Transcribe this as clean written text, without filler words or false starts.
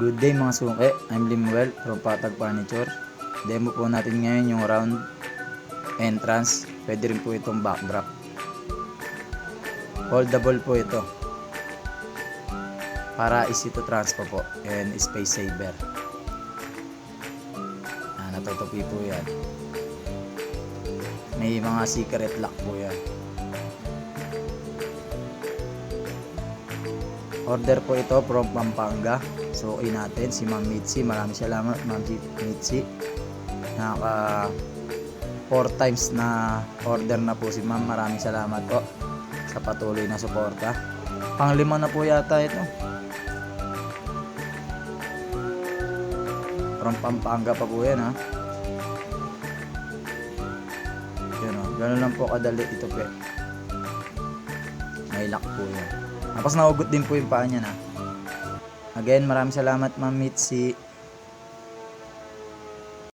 Good day mga suki, I'm Limuel from Patag Furniture. Demo po natin ngayon yung round entrance. Pwede rin po itong backdrop. Foldable po ito. Para easy to transfer po and space saver. Natutupi po yan. May mga secret lock po yan. Order po ito from Pampanga. So, natin si Ma'am Mitzi. Maraming salamat, Ma'am Mitzi. Naka 4 times na order na po si Ma'am. Maraming salamat po sa patuloy na suporta. Pang-5 na po yata ito. From Pampanga pa po yan, ha. Yun, o. Ganun lang po kadali ito po. May lock po yan. Tapos nahugot din po yung paa niya, na. Again, maraming salamat, Ma'am Mitzi.